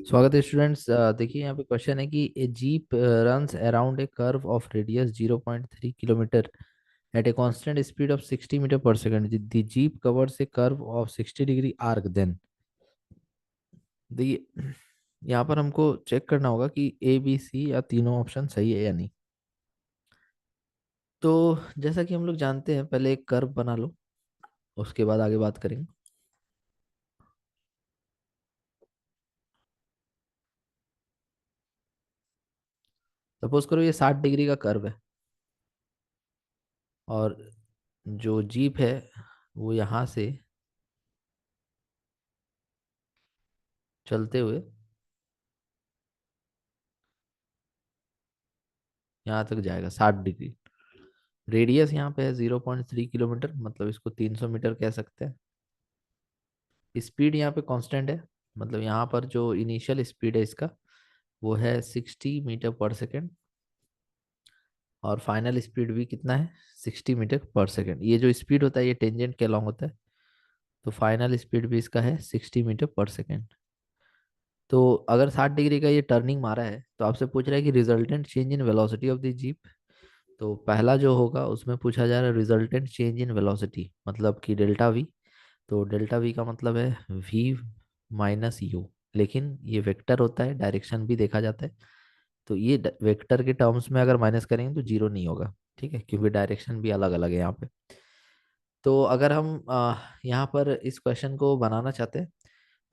स्वागत है स्टूडेंट्स। देखिए यहाँ पे क्वेश्चन है कि a jeep runs around a curve of radius 0.3 kilometre at a constant speed of 60 metre पर second. The jeep covers a curve of 60 degree arc. Then देखिए यहाँ पर हमको चेक करना होगा कि ए बी सी या तीनों ऑप्शन सही है या नहीं। तो जैसा कि हम लोग जानते हैं, पहले एक कर्व बना लो, उसके बाद आगे बात करेंगे। सपोज करो ये 60 डिग्री का कर्व है और जो जीप है वो यहाँ से चलते हुए यहाँ तक जाएगा 60 डिग्री। रेडियस यहाँ पे है 0.3 किलोमीटर, मतलब इसको 300 मीटर कह सकते हैं। स्पीड यहाँ पे कांस्टेंट है, मतलब यहाँ पर जो इनिशियल स्पीड है इसका वो है 60 मीटर पर सेकेंड, और फाइनल स्पीड भी कितना है, 60 मीटर पर सेकेंड। ये जो स्पीड होता है ये टेंजेंट के अलॉन्ग होता है, तो फाइनल स्पीड भी इसका है 60 मीटर पर सेकेंड। तो अगर 60 डिग्री का ये टर्निंग मारा है तो आपसे पूछ रहा है कि resultant change in velocity of the jeep. तो पहला जो होगा उसमें पूछा जा रहा है रिजल्टेंट चेंज इन वेलोसिटी, मतलब कि डेल्टा वी। तो डेल्टा वी का मतलब है वी माइनस यू, लेकिन ये वेक्टर होता है, डायरेक्शन भी देखा जाता है। तो ये वेक्टर के टर्म्स में अगर माइनस करेंगे तो जीरो नहीं होगा, ठीक है, क्योंकि डायरेक्शन भी अलग अलग है यहाँ पे। तो अगर हम यहाँ पर इस क्वेश्चन को बनाना चाहते हैं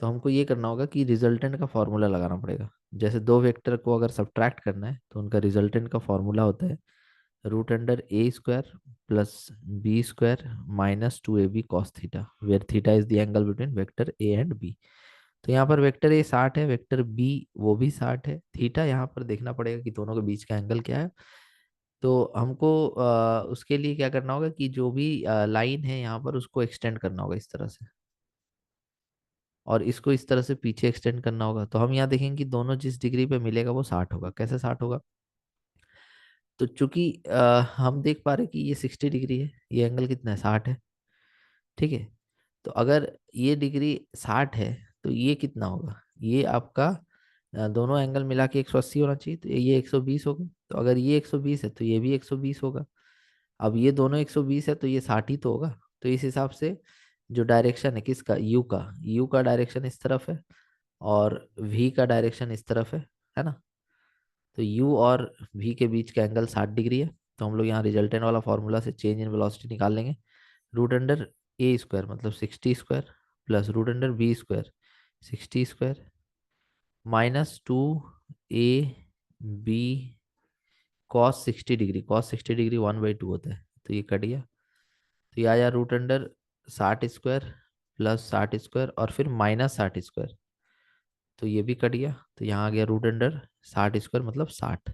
तो हमको ये करना होगा कि रिजल्टेंट का फॉर्मूला लगाना पड़ेगा। जैसे दो वेक्टर को अगर सब्ट्रैक्ट करना है तो उनका रिजल्टेंट का फॉर्मूला होता है √a² plus b² minus 2ab cos theta, where theta is the angle between vector A and B. तो यहाँ पर वेक्टर ए 60 है, वेक्टर बी वो भी 60 है। थीटा यहाँ पर देखना पड़ेगा कि दोनों के बीच का एंगल क्या है। तो हमको उसके लिए क्या करना होगा कि जो भी लाइन है यहाँ पर उसको एक्सटेंड करना होगा इस तरह से, और इसको इस तरह से पीछे एक्सटेंड करना होगा। तो हम यहाँ देखेंगे कि दोनों जिस डिग्री पे मिलेगा वो 60 होगा। कैसे 60 होगा? तो चूंकि हम देख पा रहे हैं कि ये 60 डिग्री है, ये एंगल कितना है, 60 है, ठीक है। तो अगर ये डिग्री 60 है तो ये कितना होगा, ये आपका दोनों एंगल मिला के 180 होना चाहिए, तो ये 120 होगा। तो अगर ये 120 है तो ये भी 120 होगा। अब ये दोनों 120 है तो ये 60 ही तो होगा। तो इस हिसाब से जो डायरेक्शन है किसका, यू का डायरेक्शन इस तरफ है और वी का डायरेक्शन इस तरफ है ना। तो यू और वी के बीच का एंगल 60 डिग्री है। तो हम लोग यहाँ रिजल्टेंट वाला फॉर्मूला से चेंज इन वेलोसिटी निकाल लेंगे। √a² मतलब 60² plus √b² 60² minus 2ab cos 60 degree 1/2 होता है, तो ये कट गया। तो ये आया √60² प्लस 60² और फिर माइनस 60², तो ये भी कट गया। तो यहाँ आ गया √60² मतलब 60।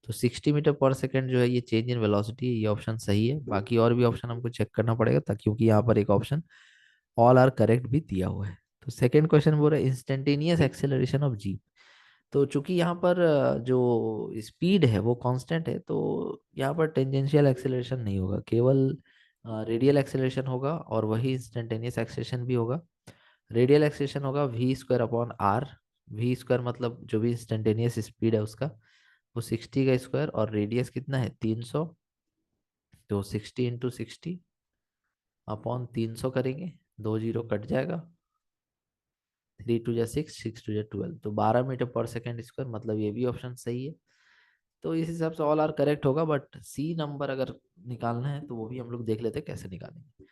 तो 60 मीटर पर सेकेंड जो है ये चेंज इन वेलोसिटी है, ये ऑप्शन सही है। बाकी और भी ऑप्शन हमको चेक करना पड़ेगा ताकि, क्योंकि यहाँ पर एक ऑप्शन ऑल आर करेक्ट भी दिया हुआ है। तो सेकंड क्वेश्चन बोल रहा है इंस्टेंटेनियस एक्सेलरेशन ऑफ जी। तो चूंकि यहाँ पर जो स्पीड है वो कांस्टेंट है, तो यहाँ पर टेंजेंशियल एक्सेलरेशन नहीं होगा, केवल रेडियल एक्सेलरेशन होगा, और वही इंस्टेंटेनियस एक्सेलरेशन भी होगा। रेडियल एक्सेलरेशन होगा v² अपॉन r। v² मतलब जो भी इंस्टेंटेनियस स्पीड है उसका, वो 60 का स्क्वायर, और रेडियस कितना है 300। तो 60 × 60 अपॉन 300 करेंगे, दो जीरो कट जाएगा, 3 × 2 = 6, 6 × 2 = 12, तो 12 मीटर पर सेकेंड स्क्वायर, मतलब ये भी ऑप्शन सही है। तो इस हिसाब से ऑल आर करेक्ट होगा, बट सी नंबर अगर निकालना है तो वो भी हम लोग देख लेते हैं कैसे निकालेंगे।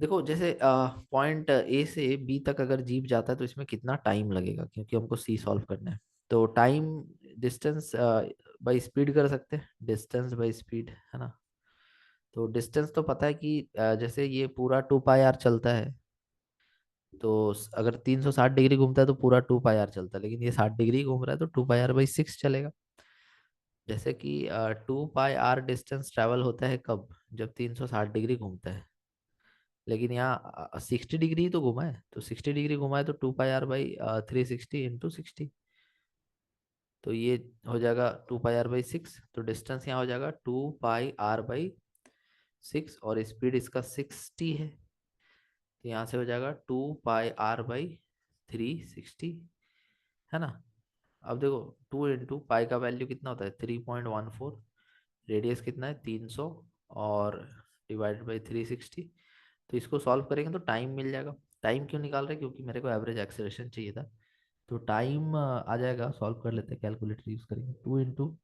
देखो जैसे पॉइंट ए से बी तक अगर जीप जाता है तो इसमें कितना टाइम लगेगा, क्योंकि हमको सी सॉल्व करना है। तो टाइम डिस्टेंस बाय स्पीड कर सकते हैं, डिस्टेंस बाय स्पीड, है ना। तो डिस्टेंस तो पता है कि जैसे ये पूरा 2πr चलता है, तो अगर 360 डिग्री घूमता है तो पूरा 2πr चलता है, लेकिन ये 60 डिग्री घूम रहा है तो 2πr/6 चलेगा। जैसे कि 2πr डिस्टेंस ट्रैवल होता है कब, जब 360 डिग्री घूमता है, लेकिन यहाँ 60 डिग्री ही तो घुमा है, तो 60 डिग्री घुमा है तो 2πr/360 × 60। तो ये हो जाएगा 2πr/6, तो डिस्टेंस यहाँ हो जाएगा 2πr/6, और स्पीड इसका 60 है, तो यहाँ से हो जाएगा 2πr/360 है ना। अब देखो 2 इंटू पाई का वैल्यू कितना होता है 3.14, रेडियस कितना है 300, और डिवाइडेड बाई 360। तो इसको सॉल्व करेंगे तो टाइम मिल जाएगा। टाइम क्यों निकाल रहे हैं, क्योंकि मेरे को एवरेज एक्सेलरेशन चाहिए था। तो टाइम आ जाएगा, सॉल्व कर लेते हैं, कैलकुलेटर यूज करेंगे। 2 इंटू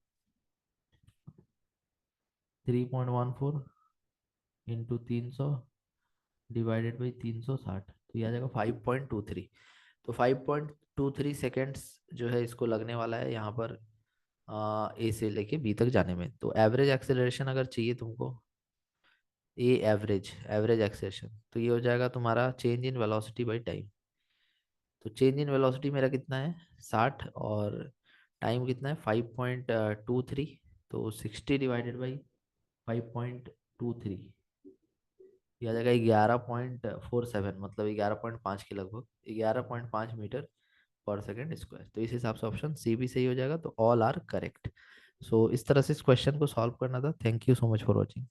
3.14 इंटू 300 डिवाइडेड बाई 360, तो ये आ जाएगा 5.23। तो 5.23 सेकेंड्स जो है इसको लगने वाला है यहाँ पर ए से लेके बी तक जाने में। तो एवरेज एक्सेलरेशन अगर चाहिए तुमको, ए एवरेज एवरेज एक्सेलरेशन, तो ये हो जाएगा तुम्हारा change in velocity by time. तो चेंज इन वेलोसिटी मेरा कितना है 60, और टाइम कितना है 5.23। तो 60 डिवाइडेड बाई 5.23, ये आ जाएगा 11.47, मतलब 11.5 के लगभग, 11.5 मीटर पर सेकेंड स्क्वायर। तो इस हिसाब से ऑप्शन सी भी सही हो जाएगा। तो ऑल आर करेक्ट। सो इस तरह से इस क्वेश्चन को सॉल्व करना था। Thank you so much for watching.